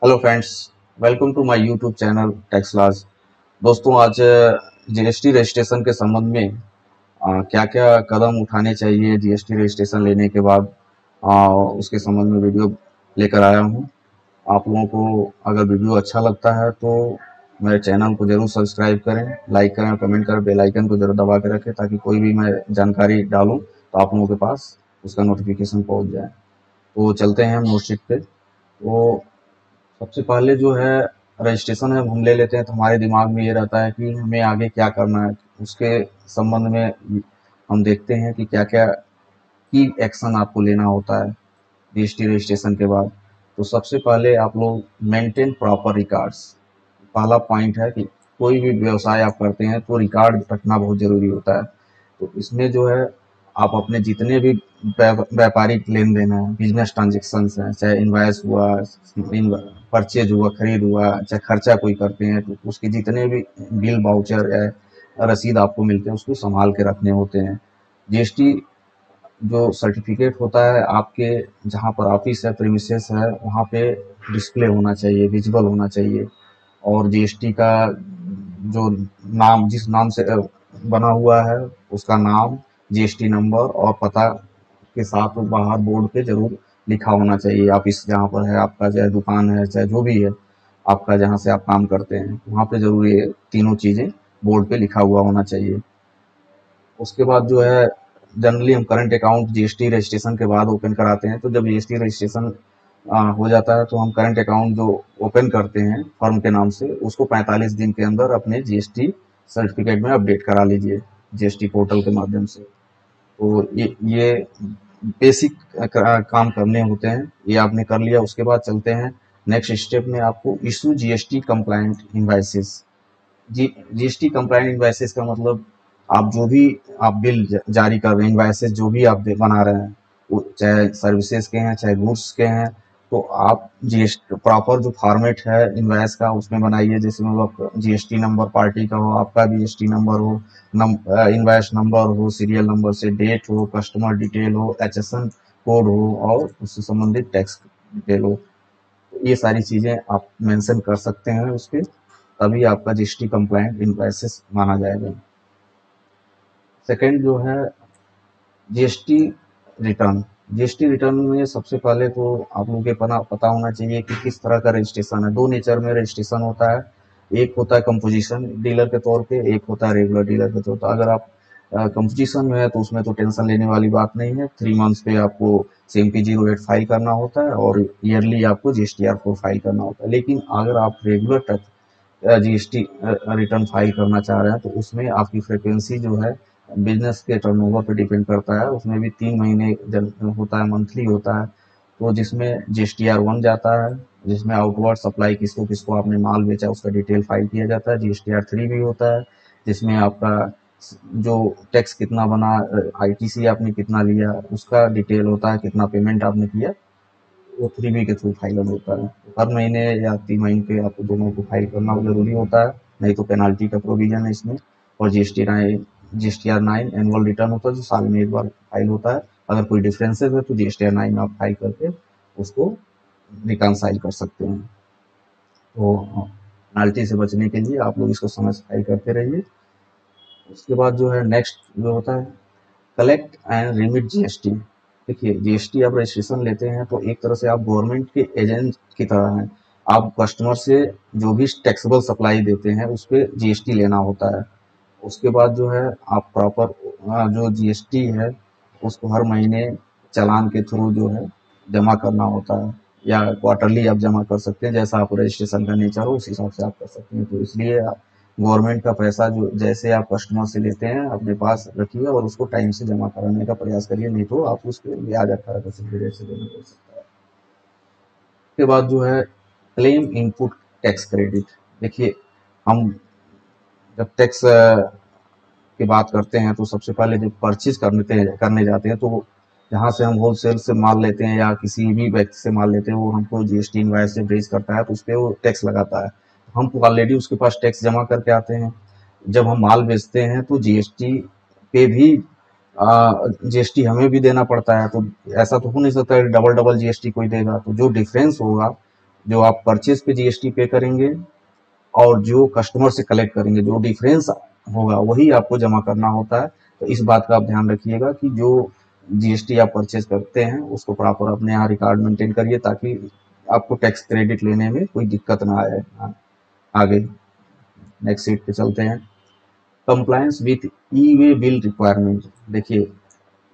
Hello friends, welcome to my YouTube channel tax class. दोस्तों, आज GST registration के संबंध में क्या क्या कदम उठाने चाहिए जीएसटी रजिस्ट्रेशन लेने के बाद, उसके संबंध में वीडियो लेकर आया हूं। आप लोगों को अगर वीडियो अच्छा लगता है तो मेरे चैनल को जरूर सब्सक्राइब करें, लाइक करें, कमेंट करें, बेल आइकन को जरूर दबा के रखें ताकि कोई भी मैं जानकारी डालूं तो आप लोगों के पास उसका नोटिफिकेशन पहुंच जाए। तो चलते हैं हम नोटशीट पे। तो सबसे पहले जो है रजिस्ट्रेशन जब हम ले लेते हैं तो हमारे दिमाग में ये रहता है कि हमें आगे क्या करना है। उसके संबंध में हम देखते हैं कि क्या क्या की एक्शन आपको लेना होता है जीएसटी रजिस्ट्रेशन के बाद। तो सबसे पहले आप लोग मेंटेन प्रॉपर रिकॉर्ड्स, पहला पॉइंट है कि कोई भी व्यवसाय आप करते हैं तो रिकॉर्ड रखना बहुत जरूरी होता है। तो इसमें जो है आप अपने जितने भी व्यापारिक लेन देन है, बिजनेस ट्रांजेक्शन है, चाहे इनवाइस हुआ, परचेज हुआ, खरीद हुआ, चाहे खर्चा कोई करते हैं तो उसके जितने भी बिल वाउचर या रसीद आपको मिलते हैं उसको संभाल के रखने होते हैं। जीएसटी जो सर्टिफिकेट होता है आपके जहाँ पर ऑफिस है, प्रीमिसेस है, वहाँ पे डिस्प्ले होना चाहिए, विजिबल होना चाहिए। और जीएसटी का जो नाम, जिस नाम से बना हुआ है उसका नाम, जीएसटी नंबर और पता के साथ बाहर बोर्ड पे जरूर लिखा होना चाहिए। ऑफिस जहाँ पर है आपका, चाहे दुकान है, चाहे जो भी है आपका, जहाँ से आप काम करते हैं, वहाँ पे जरूर ये तीनों चीजें बोर्ड पे लिखा हुआ होना चाहिए। उसके बाद जो है जनरली हम करंट अकाउंट जीएसटी रजिस्ट्रेशन के बाद ओपन कराते हैं। तो जब जीएसटी रजिस्ट्रेशन हो जाता है तो हम करंट अकाउंट जो ओपन करते हैं फर्म के नाम से, उसको 45 दिन के अंदर अपने जीएसटी सर्टिफिकेट में अपडेट करा लीजिए जीएसटी पोर्टल के माध्यम से। तो ये बेसिक काम करने होते हैं, ये आपने कर लिया। उसके बाद चलते हैं नेक्स्ट स्टेप में, आपको issue GST compliant invoices. GST compliant invoices का मतलब आप जो भी आप बिल जारी कर रहे हैं, इनवाइसेस जो भी आप बना रहे हैं, वो चाहे सर्विसेज के हैं चाहे गुड्स के हैं, तो आप जीएसटी प्रॉपर जो फॉर्मेट है इनवाइस का उसमें बनाइए। जैसे मतलब जीएसटी नंबर पार्टी का हो, आपका जीएसटी नंबर हो, इनवाइस नंबर हो, सीरियल नंबर से डेट हो, कस्टमर डिटेल हो, एचएसएन कोड हो और उससे संबंधित टैक्स डिटेल हो। तो ये सारी चीजें आप मेंशन कर सकते हैं उसके, तभी आपका जीएसटी कंप्लायंट इनवाइसेस माना जाएगा। सेकंड जो है जीएसटी रिटर्न। जीएसटी रिटर्न में सबसे पहले तो आप लोगों के पता होना चाहिए कि किस तरह का रजिस्ट्रेशन है। दो नेचर में रजिस्ट्रेशन होता है, एक होता है कंपोजिशन डीलर के तौर पे, एक होता है रेगुलर डीलर के तौर पर। अगर आप कंपोजिशन में है तो उसमें तो टेंशन लेने वाली बात नहीं है। 3 मंथ्स पे आपको CMP 08 फाइल करना होता है और ईयरली आपको GSTR 4 फाइल करना होता है। लेकिन अगर आप रेगुलर जीएसटी रिटर्न फाइल करना चाह रहे हैं तो उसमें आपकी फ्रिक्वेंसी जो है बिजनेस के टर्नओवर पे डिपेंड करता है। उसमें भी 3 महीने होता है, मंथली होता है। तो जिसमें GSTR 1 जाता है, जिसमें आउटवर्ड सप्लाई किसको किसको आपने माल बेचा उसका डिटेल फाइल किया जाता है। GSTR 3 भी होता है जिसमें आपका जो टैक्स कितना बना, ITC आपने कितना लिया उसका डिटेल होता है, कितना पेमेंट आपने किया, वो 3B के थ्रू फाइल होता है। हर महीने या 3 महीने पे आपको दोनों को फाइल करना जरूरी होता है, नहीं तो पेनाल्टी का प्रोविजन है इसमें। और GSTR 9 एनुअल रिटर्न होता है जो साल में एक बार फाइल होता है। अगर कोई डिफरेंसेस है तो GSTR 9 आप फाइल करके उसको रिकनसाइल कर सकते हैं। तो पेनाल्टी से बचने के लिए आप लोग इसको समय से फाइल करते रहिए। उसके बाद जो है नेक्स्ट जो होता है कलेक्ट एंड रिमिट जीएसटी। देखिए, जीएसटी आप रजिस्ट्रेशन लेते हैं तो एक तरह से आप गवर्नमेंट के एजेंट की तरह हैं। आप कस्टमर से जो भी टैक्सेबल सप्लाई देते हैं उस पर जीएसटी लेना होता है। उसके बाद जो है आप प्रॉपर जो जीएसटी है उसको हर महीने चालान के थ्रू जो है जमा करना होता है, या क्वार्टरली आप जमा कर सकते हैं, जैसा आप रजिस्ट्रेशन का नेचर हो उस हिसाब से आप कर सकते हैं। तो इसलिए गवर्नमेंट का पैसा जो जैसे आप कस्टमर से लेते हैं अपने पास रखिए और उसको टाइम से जमा कराने का प्रयास करिए, नहीं तो आप उस पर ब्याज 18% की रेट से देना पड़ सकता है। उसके बाद जो है क्लेम इनपुट टैक्स क्रेडिट। देखिए, हम जब टैक्स की बात करते हैं तो सबसे पहले जब परचेज करने जाते हैं तो जहाँ से हम होलसेल से माल लेते हैं या किसी भी व्यक्ति से माल लेते हैं वो हमको जीएसटी इनवाइस से रेज करता है तो उस पर वो टैक्स लगाता है। हम तो ऑलरेडी उसके पास टैक्स जमा करके आते हैं। जब हम माल बेचते हैं तो जीएसटी पे भी जीएसटी हमें भी देना पड़ता है। तो ऐसा तो हो नहीं सकता डबल डबल जीएसटी कोई देगा। तो जो डिफरेंस होगा जो आप परचेज पे जीएसटी पे करेंगे और जो कस्टमर से कलेक्ट करेंगे, जो डिफरेंस होगा वही आपको जमा करना होता है। तो इस बात का आप ध्यान रखिएगा कि जो जीएसटी आप परचेज करते हैं उसको प्रॉपर अपने यहाँ रिकॉर्ड मेंटेन करिए, ताकि आपको टैक्स क्रेडिट लेने में कोई दिक्कत ना आए। आगे नेक्स्ट सीट पे चलते हैं। Compliance with E way bill requirement. देखिए,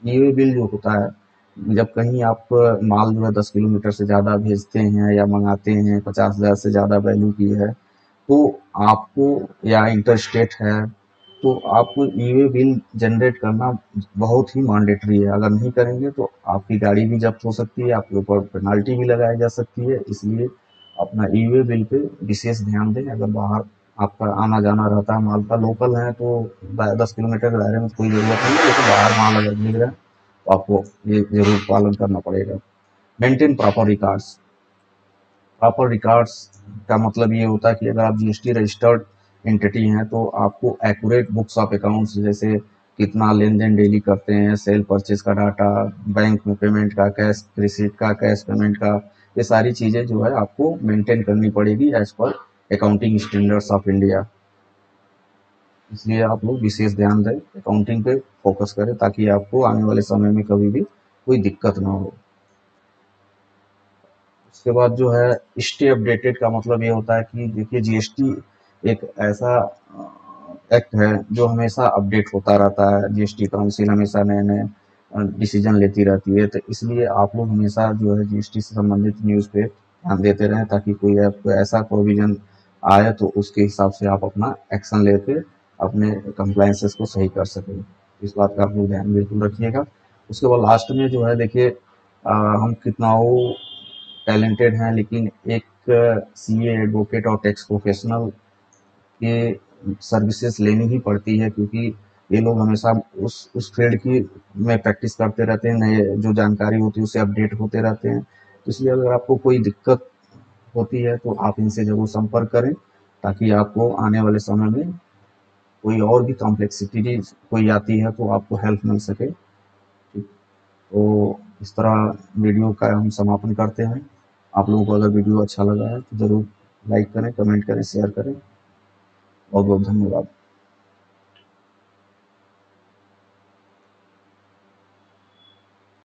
ई वे बिल जो होता है, जब कहीं आप माल जो है 10 किलोमीटर से ज़्यादा भेजते हैं या मंगाते हैं, 50,000 से ज़्यादा वैल्यू की है, तो आपको, या इंटर स्टेट है, तो आपको ई वे बिल जनरेट करना बहुत ही मैंडेटरी है। अगर नहीं करेंगे तो आपकी गाड़ी भी जब्त हो सकती है, आपके ऊपर पेनाल्टी भी लगाई जा सकती है। इसलिए अपना ई वे बिल पे विशेष ध्यान दें। अगर बाहर आपका आना जाना रहता है, माल का लोकल है, तो 10 किलोमीटर के दायरे में कोई ज़रूरत नहीं है, लेकिन बाहर माल अगर मिल रहा है तो आपको ये ज़रूर पालन करना पड़ेगा। Maintain proper records. Proper records का मतलब ये होता है कि अगर आप जीएसटी रजिस्टर्ड एंटिटी हैं तो आपको एक्यूरेट बुक्स ऑफ अकाउंट्स, जैसे कितना लेन देन डेली करते हैं, सेल परचेज का डाटा, बैंक में पेमेंट का, कैश रिसीट का, कैश पेमेंट का, ये सारी चीज़ें जो है आपको मेंटेन करनी पड़ेगी as per accounting standards of India. इसलिए आप लोग विशेष ध्यान दें, अकाउंटिंग पे फोकस करें, ताकि आपको आने वाले समय में कभी भी कोई दिक्कत ना हो। उसके बाद जो है स्टे अपडेटेड का मतलब ये होता है कि देखिए, जीएसटी एक ऐसा एक्ट है जो हमेशा अपडेट होता रहता है। जीएसटी काउंसिल हमेशा नए नए डिसीजन लेती रहती है, तो इसलिए आप लोग हमेशा जो है जीएसटी से संबंधित न्यूज़ पे ध्यान देते रहें, ताकि कोई आपको ऐसा प्रोविजन आए तो उसके हिसाब से आप अपना एक्शन लेके अपने कंप्लायंसेस को सही कर सकें। इस बात का आप लोग ध्यान बिल्कुल रखिएगा। उसके बाद लास्ट में जो है देखिए, हम कितना वो टैलेंटेड हैं, लेकिन एक सीए, एडवोकेट और टैक्स प्रोफेशनल के सर्विसेज लेनी ही पड़ती है, क्योंकि ये लोग हमेशा उस फील्ड की में प्रैक्टिस करते रहते हैं, नए जो जानकारी होती है उससे अपडेट होते रहते हैं। तो इसलिए अगर आपको कोई दिक्कत होती है तो आप इनसे ज़रूर संपर्क करें, ताकि आपको आने वाले समय में कोई और भी कॉम्प्लेक्सिटी कोई आती है तो आपको हेल्प मिल सके। ठीक, तो इस तरह वीडियो का हम समापन करते हैं। आप लोगों को अगर वीडियो अच्छा लगा है तो ज़रूर लाइक करें, कमेंट करें, शेयर करें। बहुत बहुत धन्यवाद।